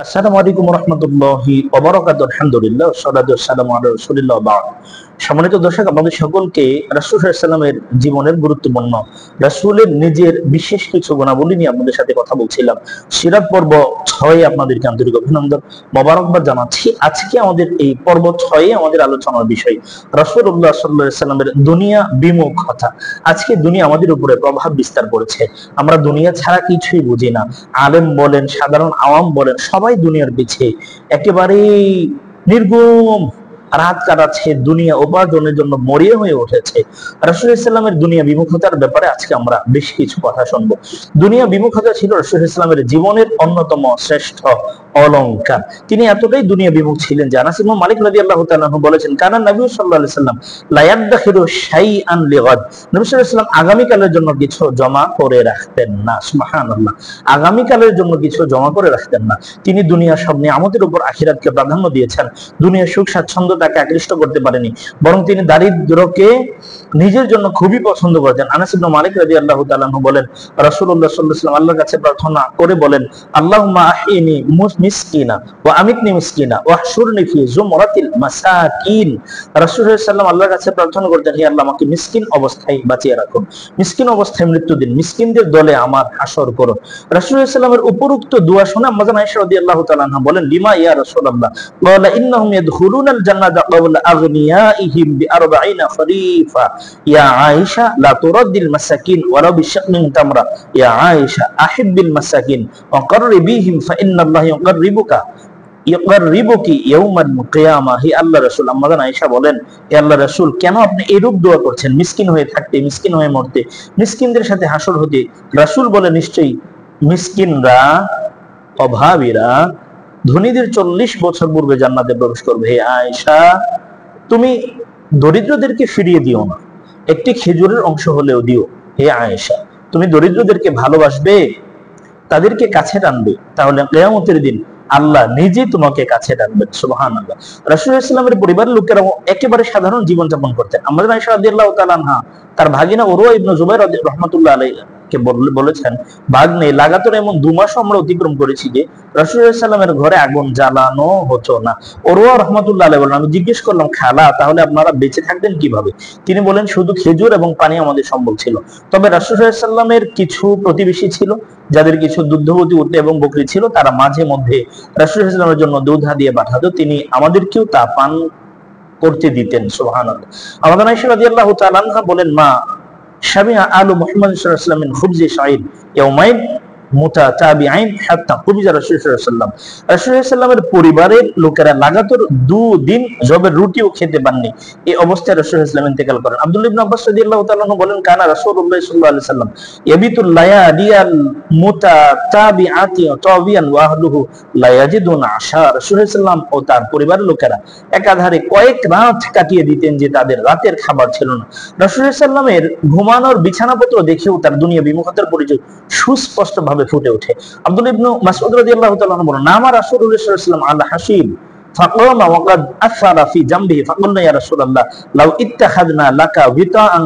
আসসালামু আলাইকুম রহমতুল্লাহি ওয়া বারাকাতুহু। আলহামদুলিল্লাহ ওয়াসসালাতু ওয়াসসালামু আলা রাসূলিল্লাহ ওয়া বা'দ। সম্মানিত দর্শক, আপনাদের সকলকে রাসূল সাল্লাল্লাহু আলাইহি ওয়াসাল্লামের জীবনের গুরুত্বপূর্ণ রাসূলের নিজের বিশেষ কিছু গুণাবলী নিয়ে আপনাদের সাথে কথা বলছিলাম। সিরাত পর্ব 6 আপনাদেরকে আন্তরিক অভিনন্দন মোবারকবাদ জানাচ্ছি। আজকে আমাদের এই পর্ব 6 আমাদের আলোচনার বিষয় রাসূলুল্লাহ সাল্লাল্লাহু আলাইহি ওয়াসাল্লামের দুনিয়া বিমুখতা। আজকে দুনিয়া আমাদের উপরে প্রভাব বিস্তার করেছে। আমরা দুনিয়া ছাড়া কিছুই বুঝি না। আলেম বলেন, সাধারণ আওয়াম বলেন, সবাই দুনিয়ার পিছে একেবারেই নির্গুম রাত কাটাচ্ছে, দুনিয়া উপার্জনের জন্য মরিয়া হয়ে উঠেছে। রাসূলুল্লাহ সাল্লামের দুনিয়া বিমুখতার ব্যাপারে আজকে আমরা বেশ কিছু কথা শুনবো। দুনিয়া বিমুখতা ছিল রাসূলুল্লাহ সাল্লামের জীবনের অন্যতম শ্রেষ্ঠ অলংকার। তিনি এতটাই দুনিয়া বিমুখ ছিলেন যে আনাস ইবনে মালিক রাদিয়াল্লাহু তাআলা আনহু বলেছেন, কানা নবী সাল্লাল্লাহু আলাইহি ওয়াসাল্লাম লা ইয়াদাখিরু শাইআন লিগাদ। নবী সাল্লাল্লাহু আলাইহি ওয়াসাল্লাম আগামী কালের জন্য কিছু জমা করে রাখতেন না। সুবহানাল্লাহ, আগামী কালের জন্য কিছু জমা করে রাখতেন না। তিনি দুনিয়ার সব নিয়ামতের উপর আখিরাতকে প্রাধান্য দিয়েছেন। দুনিয়ার সুখ স্বাচ্ছন্দ্য তাকে আকৃষ্ট করতে পারেনি, বরং তিনি দারিদ্রকে নিজের জন্য খুবই পছন্দ করেছেন। আনাস ইবনে মালিক রাদিয়াল্লাহু তাআলা আনহু বলেন, রাসূলুল্লাহ সাল্লাল্লাহু আলাইহি ওয়াসাল্লাম আল্লাহর কাছে প্রার্থনা করে বলেন, আল্লাহুম্মা আহিনি মিসকিনা ওয়া আমিতনি মিসকিনা ওয়া আহশুরনি ফি জুমরাতিল মাসাকিন। রাসূলুল্লাহ সাল্লাল্লাহু আলাইহি ওয়াসাল্লাম আল্লাহর কাছে প্রার্থনা করতেন, হে আল্লাহ, আমাকে মিসকিন অবস্থায় বাঁচিয়ে রাখুন, মিসকিন অবস্থায় মৃত্যু দিন, মিসকিনদের দলে আমার হাসর করুন। রাসূলুল্লাহ সাল্লাল্লাহু আলাইহি ওয়াসাল্লামের উপরোক্ত দোয়া শুনে আম্মা জান আয়েশা রাদিয়াল্লাহু তাআলা আনহা বলেন, লিমা ইয়া রাসূলুল্লাহ, ক্বালা ইন্নাহুম ইয়াদখুলুনাল জান্নাতা ক্বাবলা আগনিয়াইহিম বি40 খরিফা। ইয়া আয়েশা লা তুরাদ্দিল মাসাকিন ওয়ালা বিশাকমিন তামরা। ইয়া আয়েশা আহিব্বিল মাসাকিন ওয়া কাররিবিহিম ফাইন্নাল্লাহ ইউকাররিবুকি ইয়াউমাল কিয়ামা। হে আল্লাহর রাসূল, আম্মা জান আয়েশা বলেন, হে আল্লাহর রাসূল, কেন আপনি এরূপ দোয়া করছেন, মিসকিন হয়ে থাকতে, মিসকিন হয়ে মরতে, মিসকিনদের সাথে হাসর হতে? রাসূল বলেন, নিশ্চয়ই মিসকিনরা, অভাবীরা ধনীদের 40 বছর পূর্বে জান্নাতে প্রবেশ করবে। হে আয়েশা, তুমি দরিদ্রদেরকে ফিরিয়ে দিও না, একটি খেজুরের অংশ হলেও দিও। হে আয়েশা, তুমি দরিদ্রদেরকে ভালোবাসবে, তাদেরকে কাছে টানবে, তাহলে কিয়ামতের দিন আল্লাহ নিজে তোমাকে কাছে টানবেন। সুবহানাল্লাহ। রাসূলুল্লাহ সাল্লাল্লাহু আলাইহি ওয়াসাল্লামের পরিবারের লোকেরা একেবারে সাধারণ জীবন যাপন করতেন। আম্মা জান আয়েশা রাদিয়াল্লাহু তাআলা আনহা তার ভাগিনা উরওয়া ইবনে জুবাইর রাহমাতুল্লাহ আলাইহি কে বলেছেন, ভাগ্নে, লাগাতার এমন 2 মাস আমরা অতিক্রম করেছি যে রাসূলুল্লাহ সাল্লাল্লাহু আলাইহি ওয়াসাল্লামের ঘরে আগুন জ্বালানো হতো না। উরওয়া রাহমাতুল্লাহ আলাইহি বলেন, আমি জিজ্ঞেস করলাম, খালা, তাহলে আপনারা বেঁচে থাকতেন কিভাবে? তিনি বলেন, শুধু খেজুর এবং পানি আমাদের সম্বল ছিল। তবে রাসূলুল্লাহ সাল্লাল্লাহু আলাইহি ওয়াসাল্লামের কিছু প্রতিবেশী ছিল, যাদের কিছু দুগ্ধবতী উট এবং বকরি ছিল, তারা মাঝে মধ্যে রাসূলুল্লাহ সাল্লাল্লাহু আলাইহি ওয়াসাল্লামের জন্য দুধ হাদিয়ে পাঠাতো, তিনি আমাদেরকেও তা পান করতে দিতেন। সুবহানাল্লাহ। আম্মা জান আয়েশা রাদিয়াল্লাহু তাআলা আনহা বলেন, মা শাবিআ আলু মুহাম্মদ সাল্লাল্লাহু আলাইহি ওয়াসাল্লাম মিন খুবজি শাঈর ইয়াউমাইন মুতাতাবিআইন হাত্তা কুবিজা রাসূলুল্লাহ সাল্লাল্লাহু আলাইহি ওয়াসাল্লাম। রাসূলুল্লাহ সাল্লাল্লাহু আলাইহি ওয়াসাল্লামের পরিবারের লোকেরা লাগাতার 2 দিন জবের রুটিও খেতে পাননি। এই অবস্থায় রাসূলুল্লাহ সাল্লাল্লাহু আলাইহি ওয়াসাল্লাম ইন্তেকাল করেন। আব্দুল্লাহ ইবনে আব্বাস রাদিয়াল্লাহু তাআলা আনহু বলেন, কানা রাসূলুল্লাহ সাল্লাল্লাহু আলাইহি ওয়াসাল্লাম ইয়াবিতুল লায়ালিয়াল মুতাতাবিআতি তাবিয়ান ওয়া আহলুহু লা ইয়াজিদুনা আশা। রাসূলুল্লাহ সাল্লাল্লাহু আলাইহি ওয়াসাল্লাম ও তার পরিবারের লোকেরা একাধারে কয়েক রাত কাটিয়ে দিতেন যে তাদের রাতের খাবার ছিল না। রাসূলুল্লাহ সাল্লাল্লাহু আলাইহি ওয়াসাল্লামের ঘুমানোর বিছানাপত্র দেখেও তার দুনিয়া বিমুখতার পরিচয় সুস্পষ্টভাবে ফুটে ওঠে। আব্দুল্লাহ ইবনে মাসউদ রাদিয়াল্লাহু তাআলা আনহু বলেন, নামা রাসূলুল্লাহ সাল্লাল্লাহু আলাইহি ওয়াসাল্লাম আলা হাসিব ফাকামা ওয়া কাদ আথরা ফি জামবিহি ফাকুলনা ইয়া রাসূলুল্লাহ লাউ ইত্তাখাযনা লাকা বিতাআন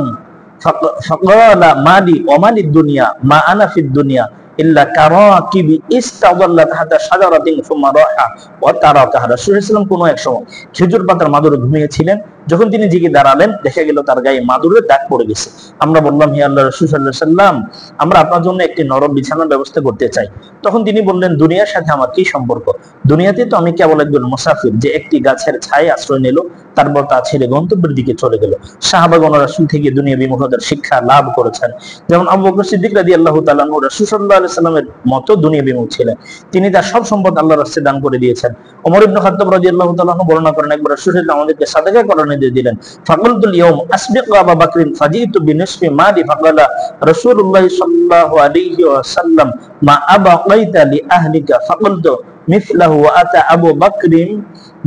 ফাকালা মালি ওয়া মালিদ দুনিয়া মা আনা ফিদ দুনিয়া ইল্লা কারাকিবি ইস্তাদাল্লাত হাতা শাজারাতিন সুম্মা রাহা ওয়া তারাকাহা। রাসূলুল্লাহ সাল্লাল্লাহু আলাইহি ওয়াসাল্লাম কোনো এক সময় খেজুর পাতার মাদুরে ঘুমিয়েছিলেন। যখন তিনি জেগে দাঁড়ালেন, দেখা গেল তার গায়ে মাদুরের দাগ পড়ে গেছে। আমরা বললাম, হে আল্লাহর রাসূল সাল্লাল্লাহু আলাইহি ওয়াসাল্লাম, আমরা আপনার জন্য একটি নরম বিছানার ব্যবস্থা করতে চাই। তখন তিনি বললেন, দুনিয়ার সাথে আমার কি সম্পর্ক? দুনিয়াতে তো আমি কেবল একজন মুসাফির, যে একটি গাছের ছায়ায় আশ্রয় নিল, তারপর তা ছেড়ে গন্তব্যের দিকে চলে গেল। সাহাবাগণ রাসূল থেকে দুনিয়া বিমুখতার শিক্ষা লাভ করেছেন। যেমন আবু বকর সিদ্দিক রাদিয়াল্লাহু তাআলা আনহু রাসূল সাল্লাল্লাহু আলাইহি ওয়াসাল্লামের মতো দুনিয়া বিমুখ ছিলেন। তিনি তার সব সম্পদ আল্লাহর রাস্তায় দান করে দিয়েছেন। ওমর ইবনে খাত্তাব রাদিয়াল্লাহু তাআলা আনহু বর্ণনা করেন, একবার রাসূল সাল্লাল্লাহু আমাদেরকে সাদাকা করার নির্দেশ দিলেন। ফাকুলতুল ইয়াউম আসবিকু আবু বকরিন ফাজিতু বিনিসফি মালি ফাকালা রাসূলুল্লাহ সাল্লাল্লাহু আলাইহি ওয়াসাল্লাম মা আবাকাইতা লি আহলিকা ফাকুলতু মিসলাহু ওয়া আতা আবু বকরিন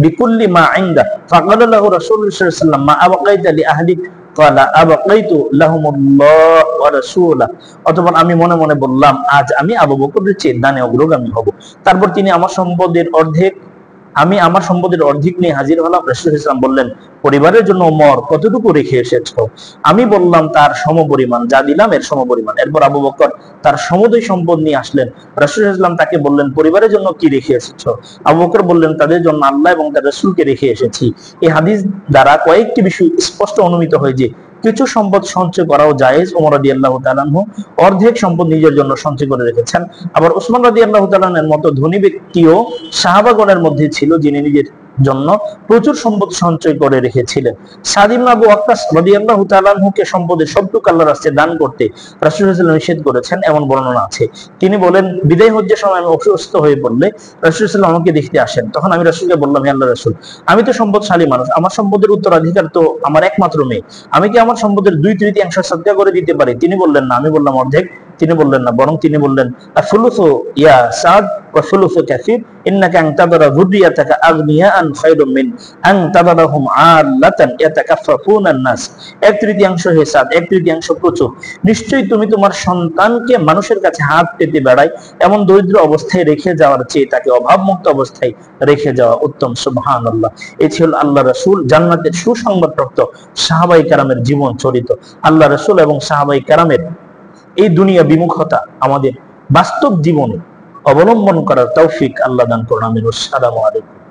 বিকুল্লি মা ইনদা ফাকালা লাহু রাসূলুল্লাহ সাল্লাল্লাহু আলাইহি ওয়াসাল্লাম মা আবাকাইতা লি আহলিক ক্বালা আবাকাইতু লাহুমুল্লাহ ওয়া রাসূলুহু। অতঃপর আমি মনে মনে বললাম, আজ আমি আবু বকরের চেয়ে দানে অগ্রগামী হব। তারপর তিনি আমার সম্পদের অর্ধেক আমি আমার সম্পদের অর্ধেক নিয়ে হাজির হলাম। রাসূল ইসলাম বললেন, পরিবারের জন্য ওমর কতটুকু রেখে এসেছো? আমি বললাম, তার সমপরিমাণ, যা দিলাম এর সমপরিমাণ। এরপর আবু বকর তার সমুদয় সম্পদ নিয়ে আসলেন। রাসূল ইসলাম তাকে বললেন, পরিবারের জন্য কি রেখে এসেছো? আবু বকর বললেন, তাদের জন্য আল্লাহ এবং তার রাসূলকে রেখে এসেছি। এই হাদিস দ্বারা কয়েকটি বিষয় স্পষ্ট অনুমিত হয় যে কিছু সম্পদ সঞ্চয় করাও জায়েজ। ওমর রাদিয়াল্লাহু তাআলা আনহু অর্ধেক সম্পদ নিজের জন্য সঞ্চয় করে রেখেছেন। আবার ওসমান রাদিয়াল্লাহু তাআলা আনহুর মতো ধনী ব্যক্তিও সাহাবাগণের মধ্যে ছিল, যিনি নিজের জন্য প্রচুর সম্পদ সঞ্চয় করে রেখেছিলেন। সাদ ইবনে আবু ওয়াক্কাস রাদিয়াল্লাহু তাআলা আনহুকে সম্পদের সবটুকু আল্লাহর রাস্তায় দান করতে রাসূল সাল্লাল্লাহু আলাইহি ওয়াসাল্লাম নিষেধ করেছেন, এমন বর্ণনা আছে। তিনি বলেন, বিদায় হজ্জের সময় আমি অসুস্থ হয়ে পড়লে রাসূল সাল্লাল্লাহু আলাইহি ওয়াসাল্লাম আমাকে দেখতে আসেন। তখন আমি রাসূলকে বললাম, হে আল্লাহর রাসূল, আমি তো সম্পদশালী মানুষ, আমার সম্পদের উত্তরাধিকার তো আমার একমাত্র মেয়ে, আমি কি আমার সম্পদের 2/3 সাদকা করে দিতে পারি? তিনি বললেন, না। আমি বললাম, অর্ধেক? তিনি বললেন, না, বরং তিনি বললেন, আস-সুলুসু ইয়া সাদ ওয়া সুলুসু কাসীর, ইন্নাকা আন তাদরা যুররিয়াতাকা আগনিয়াআন খায়রুম মিন আন তাদরাহুম আল্লাতান ইয়াতাকাফফুনা আন-নাস। 1/3 হে সাদ, 1/3 প্রচুর। নিশ্চয়ই তুমি তোমার সন্তানকে মানুষের কাছে হাত পেতে বেড়ায় এমন দরিদ্র অবস্থায় রেখে যাওয়ার চেয়ে তাকে অভাবমুক্ত অবস্থায় রেখে যাওয়া উত্তম। সুবহানাল্লাহ। এই ছিল আল্লাহ রাসূল জান্নাতের সুসংবাদপ্রাপ্ত সাহাবায়ে কেরামের জীবন চরিত। আল্লাহ রাসূল এবং সাহাবায়ে কেরামের এই দুনিয়া বিমুখতা আমাদের বাস্তব জীবনে অবলম্বন করার তৌফিক আল্লাহ দান করুন। আমিন। আসসালামু আলাইকুম।